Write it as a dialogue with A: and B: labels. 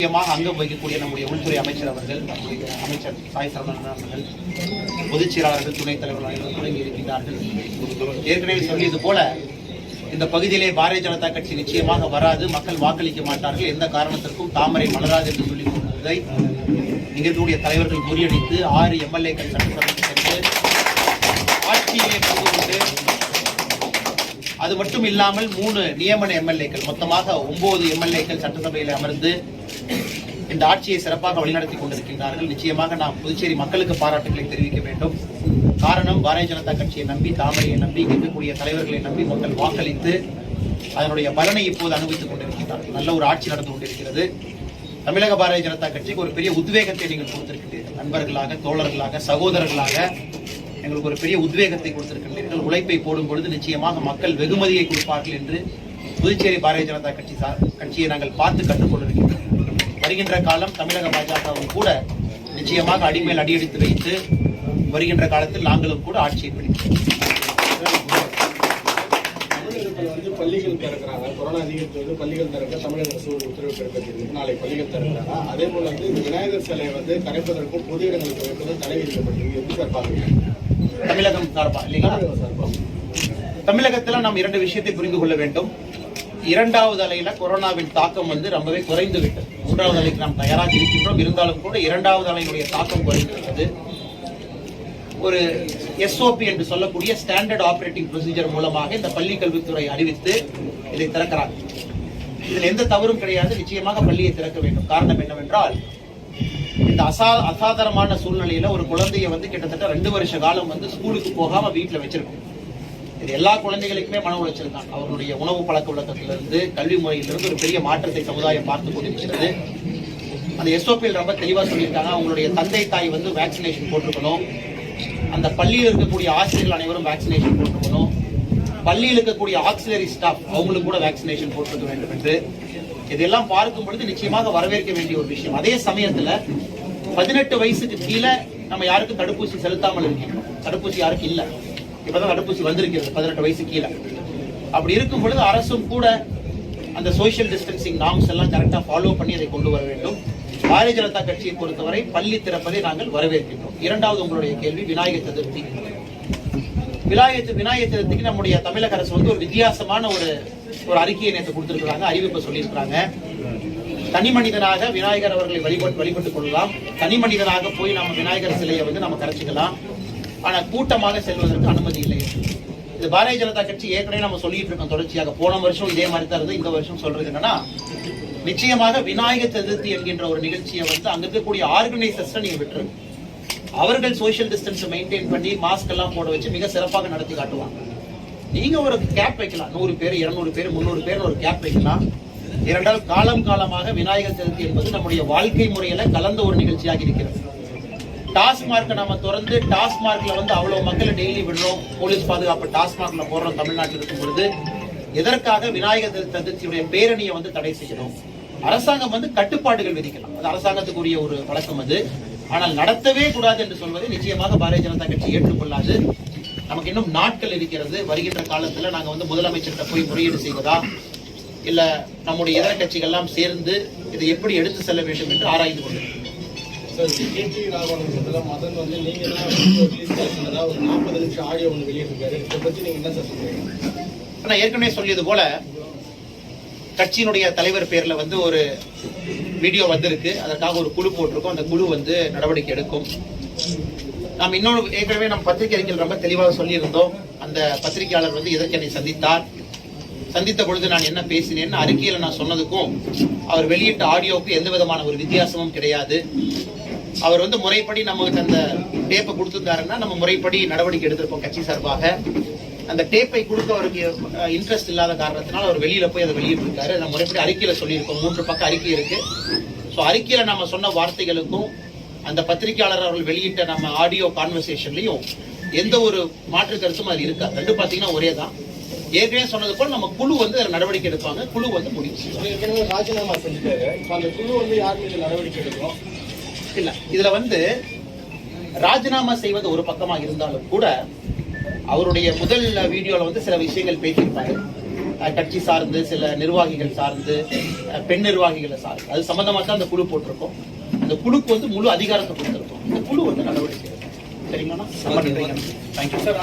A: முக்கியமாக அங்கம் வகிக்கக்கூடிய நம்முடைய உள்துறை அமைச்சர் அவர்கள், அமைச்சர் சாய் சரவணன் அவர்கள், பொதுச் செயலாளர்கள், துணைத் தலைவர்கள் தொடங்கி இருக்கின்றார்கள். ஏற்கனவே சொல்லியது போல இந்த பகுதியிலே பாரதிய ஜனதா கட்சி நிச்சயமாக வராது, மக்கள் வாக்களிக்க மாட்டார்கள், எந்த காரணத்திற்கும் தாமரை மலராது என்று சொல்லிக் கொண்டிருந்ததை இங்கிருக்கக்கூடிய தலைவர்கள் முறியடித்து 6 எம்எல்ஏக்கள் சட்டசபைக்கு சென்று ஆட்சியிலே பங்கு கொண்டு, அது மட்டும் இல்லாமல் 3 நியமன எம்எல்ஏக்கள், மொத்தமாக 9 எம்எல்ஏக்கள் சட்டசபையில் அமர்ந்து இந்த ஆட்சியை சிறப்பாக வழிநடத்தி கொண்டிருக்கின்றார்கள். நிச்சயமாக நாம் புதுச்சேரி மக்களுக்கு பாராட்டுகளை தெரிவிக்க வேண்டும். காரணம், பாரதிய ஜனதா கட்சியை நம்பி, தாமரையை நம்பி, இருக்கக்கூடிய தலைவர்களை நம்பி மக்கள் வாக்களித்து அதனுடைய பலனை இப்போது அனுபவித்துக் கொண்டிருக்கிறார்கள். நல்ல ஒரு ஆட்சி நடந்து கொண்டிருக்கிறது. தமிழக பாரதிய ஜனதா கட்சிக்கு ஒரு பெரிய உத்வேகத்தை நீங்கள் கொடுத்திருக்கிறீர்கள். நண்பர்களாக, தோழர்களாக, சகோதரர்களாக எங்களுக்கு ஒரு பெரிய உத்வேகத்தை கொடுத்திருக்கின்றீர்கள். உழைப்பை போடும் பொழுது நிச்சயமாக மக்கள் வெகுமதியை கொடுப்பார்கள் என்று புதுச்சேரி பாரதிய ஜனதா கட்சியை நாங்கள் பார்த்து கற்றுக்கொண்டிருக்கின்றோம். வருகின்ற காலம் தமிழக பாஜகவும் கூட நிச்சயமாக அடிமேல் அடியெடுத்து வைத்து வருகின்ற காலத்தில் நாங்களும் கூட ஆட்சியை பிடிக்கிறோம்.
B: பள்ளிகள் திறக்கிறாங்க, கொரோனா அதிகரித்து பள்ளிகள் திறக்க தமிழக அரசு ஒரு உத்தரவு பிறப்பித்திருக்கு. நாளை பள்ளிகள் திறக்கிறாங்க. அதே போல இந்த விநாயகர் சிலையை கரைப்பதற்கும் பொது இடங்களுக்கு வைப்பதும் தடை விதிக்கப்பட்டிருக்கு. எப்படி சார் பாக்குறீங்க?
A: தமிழகம் சார்பா இல்லைங்களா? தமிழகத்தில் நாம் 2 விஷயத்தை புரிந்து கொள்ள வேண்டும். 2வது அலையில கொரோனாவின் தாக்கம் ரொம்பவே குறைந்து விட்டது. 3வது அலைக்கு நாம் தயாராக இருக்கின்றோம். இருந்தாலும் கூட 2வது அலையினுடைய தாக்கம் குறைந்து விட்டது. ஒரு SOP என்று சொல்லக்கூடிய ஸ்டாண்டர்ட் ஆபரேட்டிங் ப்ரொசீஜர் மூலமாக இந்த பள்ளி கல்வித்துறை அறிவித்து இதை திறக்கிறார். இதில் எந்த தவறும் கிடையாது. நிச்சயமாக பள்ளியை திறக்க வேண்டும். காரணம் என்னவென்றால், இந்த அசாதாரணமான சூழ்நிலையில ஒரு குழந்தைய கிட்டத்தட்ட 2 வருஷ காலம் ஸ்கூலுக்கு போகாம வீட்டுல வச்சிருக்கோம். இது எல்லா குழந்தைகளுக்குமே மன உளைச்சல் தான். அவர்களுடைய உணவு பழக்க வழக்கத்திலிருந்து, கல்வி முறையிலிருந்து ஒரு பெரிய மாற்றத்தை சமுதாயம் பார்த்து கொண்டிருக்கிறது. அந்த SOP ரொம்ப தெளிவா சொல்லியிருக்காங்க. அவங்களுடைய தந்தை தாய் வேக்சினேஷன் போட்டிருக்கணும். அந்த பள்ளியில் இருக்கக்கூடிய ஆசிரியர்கள் அனைவரும் வேக்சினேஷன் போட்டிருக்கணும். பள்ளியில் இருக்கக்கூடிய ஆக்சிலரி ஸ்டாஃப் அவங்களுக்கு கூட வேக்சினேஷன் போட்டிருக்க வேண்டும் என்று இதெல்லாம் பார்க்கும் பொழுது நிச்சயமாக வரவேற்க வேண்டிய ஒரு விஷயம். அதே சமயத்துல 18 வயசுக்கு கீழே நம்ம யாருக்கும் தடுப்பூசி செலுத்தாமல் இருக்கின்றோம். தடுப்பூசி யாருக்கும் இல்ல, இப்பதான் தடுப்பூசி வந்திருக்கிறது 18 வயசு கீழே. அப்படி இருக்கும் பொழுது அரசும் கூட அந்த சோசியல் டிஸ்டன்சிங் நார்ம்ஸ் எல்லாம் கரெக்டா ஃபாலோ பண்ணி அதை கொண்டு வர வேண்டும். பாரதிய ஜனதா கட்சியை பொறுத்தவரை பள்ளி திறப்பதை நாங்கள் வரவேற்கின்றோம். 2வது உங்களுடைய கேள்வி விநாயகர் சதுர்த்தி. விநாயகர் சதுர்த்திக்கு நம்முடைய தமிழக அரசு ஒரு வித்தியாசமான ஒரு அறிக்கையை நேற்று கொடுத்திருக்கிறாங்க, அறிவிப்பை சொல்லியிருக்கிறாங்க. தனி மனிதனாக விநாயகர் அவர்களை வழிபட்டுக் கொள்ளலாம். தனி மனிதனாக போய் நம்ம விநாயகர் சிலையை நம்ம கரைச்சிக்கலாம். ஆனா கூட்டமாக செல்வதற்கு அனுமதி இல்லை. இது பாரதிய ஜனதா கட்சி ஏற்கனவே நம்ம சொல்லிட்டு இருக்கோம் தொடர்ச்சியாக. போன வருஷம் இதே மாதிரி தான் இருந்து, இந்த வருஷம் சொல்றது என்னன்னா, நிச்சயமாக விநாயகர் சதுர்த்தி என்கின்ற ஒரு நிகழ்ச்சியை அங்க இருக்கக்கூடிய ஆர்கனைசர்ஸ் நீங்க விட்டுருங்க. அவர்கள் சோசியல் டிஸ்டன்ஸ் மெயின்டைன் பண்ணி மாஸ்க் எல்லாம் போட வச்சு மிக சிறப்பாக நடத்தி காட்டுவாங்க. நீங்க ஒரு கேப் வைக்கலாம், 100 பேர், 200 பேர், 300 பேர் ஒரு கேப் வைக்கலாம். இரண்டால் காலமாக விநாயகர் சதுர்த்தி என்பது நம்முடைய வாழ்க்கை முறையில கலந்த ஒரு நிகழ்ச்சியாக இருக்கிறது. டாஸ்மார்க் நம்ம திறந்து டாஸ்மார்க்ல அவ்வளவு மக்களை டெய்லி விடுறோம், போலீஸ் பாதுகாப்பு டாஸ்மார்க்ல போடுறோம் தமிழ்நாட்டில் இருக்கும் பொழுது எதற்காக விநாயகர் சதுர்த்தியுடைய பேரணியை தடை செய்யணும்? அரசாங்கம் கட்டுப்பாடுகள் விதிக்கலாம், அது அரசாங்கத்துக்குரிய ஒரு வழக்கம் அது. ஆனால் நடத்தவே கூடாது என்று சொல்வதை நிச்சயமாக பாரதிய ஜனதா கட்சி ஏற்றுக்கொள்ளாது. நமக்கு இன்னும் நாட்கள் இருக்கிறது. வருகின்ற காலத்துல நாங்க முதலமைச்சர்கிட்ட போய் முறையீடு செய்வதா, இல்ல நம்முடைய இதர கட்சிகள் எல்லாம் சேர்ந்து இதை எப்படி எடுத்து செல்ல வேண்டும் என்று ஆராய்ந்து கொண்டிருக்கிறோம். ஏற்கனவே சொல்லியது போல கட்சியினுடைய தலைவர் பேர்ல ஒரு வீடியோ வந்திருக்கு. அதற்காக ஒரு குழு போட்டிருக்கோம். அந்த குழு நடவடிக்கை எடுக்கும். நாம் இன்னொன்று ஏற்கனவே நம்ம பத்திரிகை அறிக்கையில் ரொம்ப தெளிவாக சொல்லியிருந்தோம். அந்த பத்திரிகையாளர் எதற்கு என்னை சந்தித்தார், சந்தித்த பொழுது நான் என்ன பேசினேன்னு அறிக்கையில நான் சொன்னதுக்கும் அவர் வெளியிட்ட ஆடியோவுக்கு எந்த விதமான ஒரு வித்தியாசமும் கிடையாது. அவர் முறைப்படி நமக்கு அந்த டேப்பை கொடுத்துருந்தாருன்னா நம்ம முறைப்படி நடவடிக்கை எடுத்திருப்போம் கட்சி சார்பாக. அந்த டேப்பை கொடுக்க அவருக்கு இன்ட்ரெஸ்ட் இல்லாத காரணத்தினால் அவர் வெளியில போய் அதை வெளியிட்டிருக்காரு. நம்ம முறைப்படி அறிக்கையில சொல்லியிருக்கோம். 3 பக்க அறிக்கை இருக்கு. ஸோ அறிக்கையில நம்ம சொன்ன வார்த்தைகளுக்கும் அந்த பத்திரிகையாளர் அவர்கள் வெளியிட்ட நம்ம ஆடியோ கான்வர்சேஷன்லையும் எந்த ஒரு மாற்று கருத்தும் அது இருக்கா. 2 பாத்தீங்கன்னா ஒரே தான். ஏற்கனவே சொன்னது போல நம்ம குழு நடவடிக்கை எடுப்பாங்க. குழு முடிவு
B: ராஜினாமா செஞ்சுட்டாரு. அந்த குழு யார் மீது நடவடிக்கை எடுக்கும்
A: இல்ல. இதுல ராஜினாமா செய்வது ஒரு பக்கமாக இருந்தாலும் கூட அவருடைய முதல் வீடியோல சில விஷயங்கள் பேசியிருப்பாரு. கட்சி சார்ந்து சில நிர்வாகிகள் சார்ந்து பெண் நிர்வாகிகளை சார்ந்து அது சம்பந்தமா தான் அந்த குழு போட்டிருக்கோம். அந்த குழுக்கு வந்து முழு அதிகாரத்தை கொடுத்திருக்கோம். இந்த குழு வந்து நடவடிக்கை சரிங்களா? ரொம்ப நன்றி. Thank you sir.